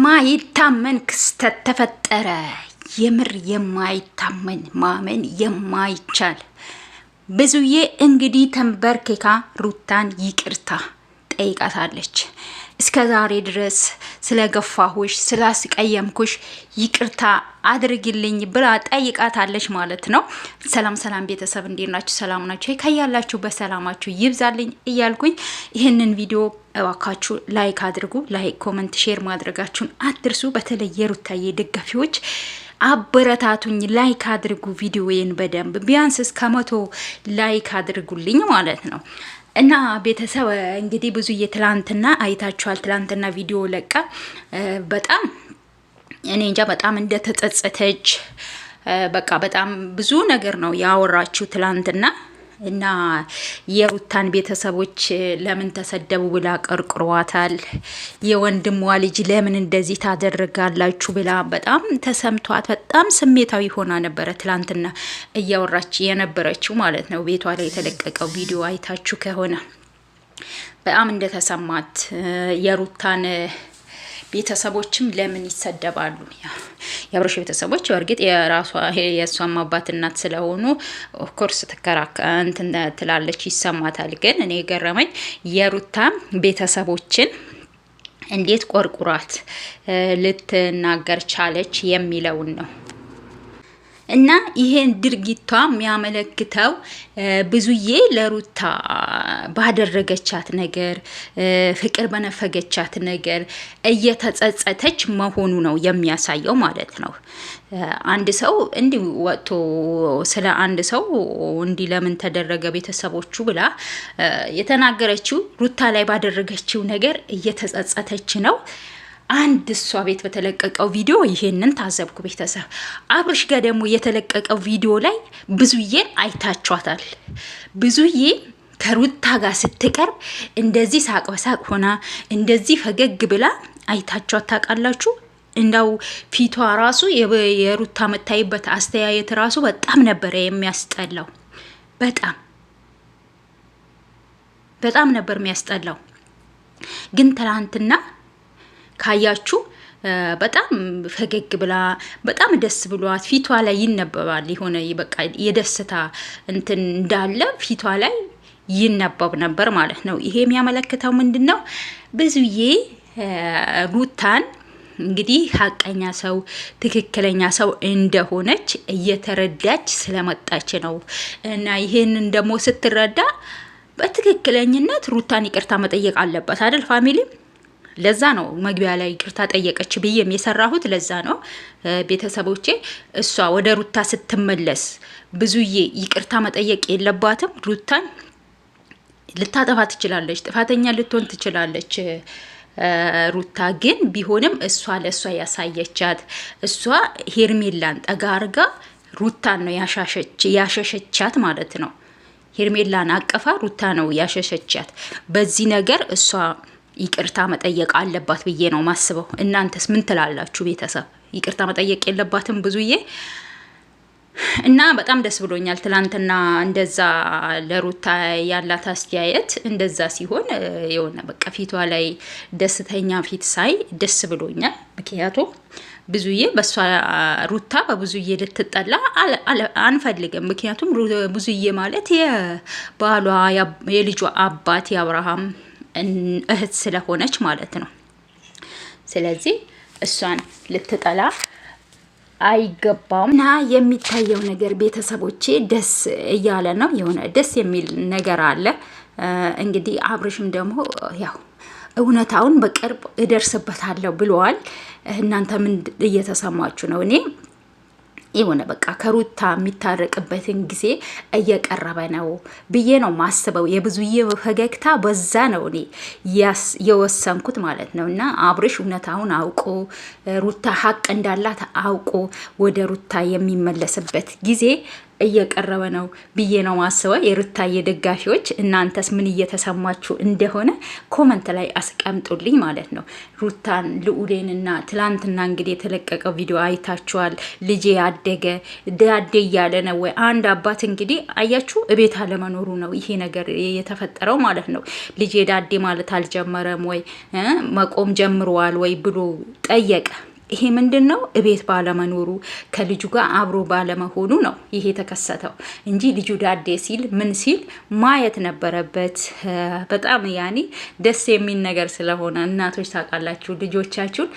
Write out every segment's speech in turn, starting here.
የማይታመን ክስተት ተፈጠረ። የምር የማይታመን ማመን የማይቻል ብዙዬ እንግዲህ ተንበርክካ ሩታን ይቅርታ ጠይቃታለች። እስከ ዛሬ ድረስ ስለገፋሁሽ ስላስቀየምኩሽ ይቅርታ አድርግልኝ ብላ ጠይቃታለች ማለት ነው። ሰላም ሰላም ቤተሰብ እንዴት ናችሁ? ሰላም ናችሁ? ከያላችሁ በሰላማችሁ ይብዛልኝ እያልኩኝ ይህንን ቪዲዮ እባካችሁ ላይክ አድርጉ። ላይክ፣ ኮመንት፣ ሼር ማድረጋችሁን አትርሱ። በተለይ የሩታዬ ደጋፊዎች አበረታቱኝ፣ ላይክ አድርጉ። ቪዲዮዬን በደንብ ቢያንስ እስከ 100 ላይክ አድርጉልኝ ማለት ነው። እና ቤተሰብ እንግዲህ ብዙዬ ትላንትና አይታችኋል። ትላንትና ቪዲዮ ለቃ በጣም እኔ እንጃ በጣም እንደተጸጸተች በቃ በጣም ብዙ ነገር ነው ያወራችሁ ትላንትና። እና የሩታን ቤተሰቦች ለምን ተሰደቡ ብላ ቀርቅሯታል። የወንድሟ ልጅ ለምን እንደዚህ ታደርጋላችሁ ብላ በጣም ተሰምቷት በጣም ስሜታዊ ሆና ነበረ ትላንትና እያወራች የነበረችው ማለት ነው። ቤቷ ላይ የተለቀቀው ቪዲዮ አይታችሁ ከሆነ በጣም እንደተሰማት የሩታን ቤተሰቦችም ለምን ይሰደባሉ? የአብርሽ ቤተሰቦች በእርግጥ የእሷም አባት እናት ስለሆኑ ኦፍኮርስ እንትን ትላለች፣ ይሰማታል። ግን እኔ የገረመኝ የሩታ ቤተሰቦችን እንዴት ቆርቁራት ልትናገር ቻለች የሚለውን ነው። እና ይሄን ድርጊቷ የሚያመለክተው ብዙዬ ለሩታ ባደረገቻት ነገር ፍቅር በነፈገቻት ነገር እየተጸጸተች መሆኑ ነው የሚያሳየው ማለት ነው። አንድ ሰው እንዲህ ወጥቶ ስለ አንድ ሰው እንዲህ ለምን ተደረገ ቤተሰቦቹ ብላ የተናገረችው ሩታ ላይ ባደረገችው ነገር እየተጸጸተች ነው። አንድ እሷ ቤት በተለቀቀው ቪዲዮ ይሄንን ታዘብኩ ቤተሰብ። አብርሽ ጋር ደግሞ የተለቀቀው ቪዲዮ ላይ ብዙዬን አይታችኋታል። ብዙዬ ከሩታ ጋር ስትቀርብ እንደዚህ ሳቅ በሳቅ ሆና እንደዚህ ፈገግ ብላ አይታችኋት ታውቃላችሁ? እንዳው ፊቷ ራሱ የሩታ መታይበት አስተያየት ራሱ በጣም ነበረ የሚያስጠላው። በጣም ነበር የሚያስጠላው። ግን ትላንትና ካያችሁ በጣም ፈገግ ብላ በጣም ደስ ብሏት ፊቷ ላይ ይነበባል። የሆነ በቃ የደስታ እንትን እንዳለ ፊቷ ላይ ይነበብ ነበር ማለት ነው። ይሄ የሚያመለክተው ምንድነው? ብዙዬ ሩታን እንግዲህ ሀቀኛ ሰው ትክክለኛ ሰው እንደሆነች እየተረዳች ስለመጣች ነው። እና ይሄንን ደግሞ ስትረዳ በትክክለኝነት ሩታን ይቅርታ መጠየቅ አለበት አይደል ፋሚሊ? ለዛ ነው መግቢያ ላይ ይቅርታ ጠየቀች ብዬም የሰራሁት ለዛ ነው። ቤተሰቦቼ እሷ ወደ ሩታ ስትመለስ ብዙዬ ይቅርታ መጠየቅ የለባትም። ሩታን ልታጠፋ ትችላለች፣ ጥፋተኛ ልትሆን ትችላለች። ሩታ ግን ቢሆንም እሷ ለእሷ ያሳየቻት እሷ ሄርሜላን ጠጋ አርጋ ሩታን ነው ያሸሸቻት ማለት ነው። ሄርሜላን አቀፋ ሩታ ነው ያሸሸቻት። በዚህ ነገር እሷ ይቅርታ መጠየቅ አለባት ብዬ ነው ማስበው። እናንተስ ምን ትላላችሁ ቤተሰብ? ይቅርታ መጠየቅ የለባትም ብዙዬ? እና በጣም ደስ ብሎኛል ትላንትና እንደዛ ለሩታ ያላት አስተያየት እንደዛ ሲሆን የሆነ በቃ ፊቷ ላይ ደስተኛ ፊት ሳይ ደስ ብሎኛል። ምክንያቱም ብዙዬ በሷ ሩታ በብዙዬ ልትጠላ አንፈልግም። ምክንያቱም ብዙዬ ማለት የባሏ የልጇ አባት የአብርሃም እህት ስለሆነች ማለት ነው። ስለዚህ እሷን ልትጠላ አይገባም። እና የሚታየው ነገር ቤተሰቦቼ ደስ እያለ ነው። የሆነ ደስ የሚል ነገር አለ። እንግዲህ አብርሽም ደግሞ ያው እውነታውን በቅርብ እደርስበታለሁ ብለዋል። እናንተ ምን እየተሰማችሁ ነው? እኔ የሆነ በቃ ከሩታ የሚታረቅበትን ጊዜ እየቀረበ ነው ብዬ ነው ማስበው። የብዙዬ ፈገግታ በዛ ነው እኔ የወሰንኩት ማለት ነው። እና አብርሽ እውነታውን አውቆ ሩታ ሀቅ እንዳላት አውቆ ወደ ሩታ የሚመለስበት ጊዜ እየቀረበ ነው ብዬ ነው ማስበው። የሩታዬ ደጋፊዎች እናንተስ ምን እየተሰማችሁ እንደሆነ ኮመንት ላይ አስቀምጡልኝ ማለት ነው። ሩታን ልዑሌንና ትላንትና እንግዲህ የተለቀቀው ቪዲዮ አይታችኋል። ልጄ ያደገ ዳዴ እያለ ነው ወይ? አንድ አባት እንግዲህ አያችሁ እቤት አለመኖሩ ነው ይሄ ነገር የተፈጠረው ማለት ነው። ልጄ ዳዴ ማለት አልጀመረም ወይ መቆም ጀምሯል ወይ ብሎ ጠየቀ። ይሄ ምንድን ነው? እቤት ባለመኖሩ ከልጁ ጋር አብሮ ባለመሆኑ ነው ይሄ የተከሰተው እንጂ ልጁ ዳዴ ሲል ምን ሲል ማየት ነበረበት። በጣም ያኔ ደስ የሚል ነገር ስለሆነ እናቶች ታውቃላችሁ ልጆቻችሁን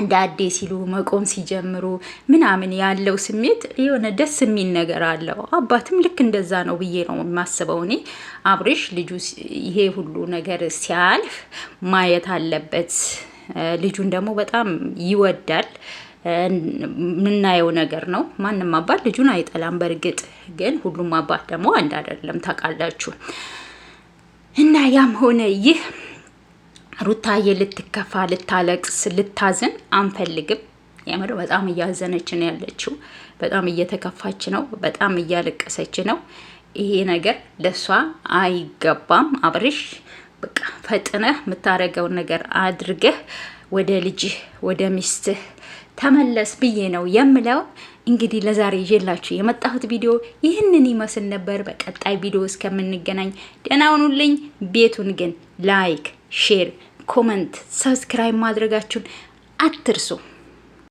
ዳዴ ሲሉ መቆም ሲጀምሩ ምናምን ያለው ስሜት የሆነ ደስ የሚል ነገር አለው። አባትም ልክ እንደዛ ነው ብዬ ነው የማስበው እኔ። አብርሽ ልጁ ይሄ ሁሉ ነገር ሲያልፍ ማየት አለበት። ልጁን ደግሞ በጣም ይወዳል። የምናየው ነገር ነው። ማንም አባት ልጁን አይጠላም። በእርግጥ ግን ሁሉም አባት ደግሞ አንድ አይደለም ታውቃላችሁ። እና ያም ሆነ ይህ ሩታዬ ልትከፋ፣ ልታለቅስ፣ ልታዝን አንፈልግም። የምር በጣም እያዘነች ነው ያለችው። በጣም እየተከፋች ነው። በጣም እያለቀሰች ነው። ይሄ ነገር ለሷ አይገባም። አብርሽ በቃ ፈጥነህ የምታረገውን ነገር አድርገህ ወደ ልጅህ ወደ ሚስትህ ተመለስ ብዬ ነው የምለው። እንግዲህ ለዛሬ ይዤላችሁ የመጣሁት ቪዲዮ ይህንን ይመስል ነበር። በቀጣይ ቪዲዮ እስከምንገናኝ ደህና ሁኑልኝ። ቤቱን ግን ላይክ፣ ሼር፣ ኮመንት፣ ሰብስክራይብ ማድረጋችሁን አትርሱ።